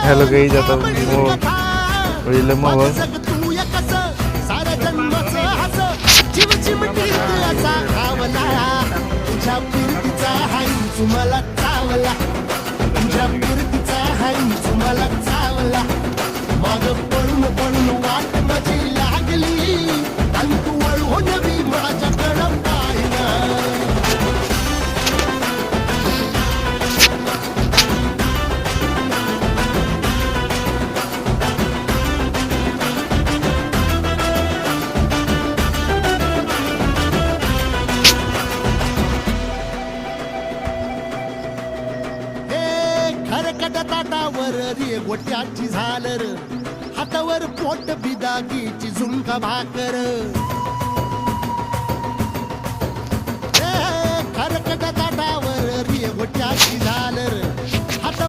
hello guys, आता पहिलं मग सारा जन्माचं हस जीव चिमटीत असा आवला तुझ्या फिरतीचा हाई तुम्हाला चावला तुझ्या फिरतीचा हाई तुम्हाला चावला माग पळून पळून वाट माझी लागली आणि तू वळून बी माझ्याकडं पाहिना खरकट ताटावर रे गोट्याची झालर हातावर पोट बिदागीची झुणका भाकर खरकट ताटावर रे गोट्याची झालर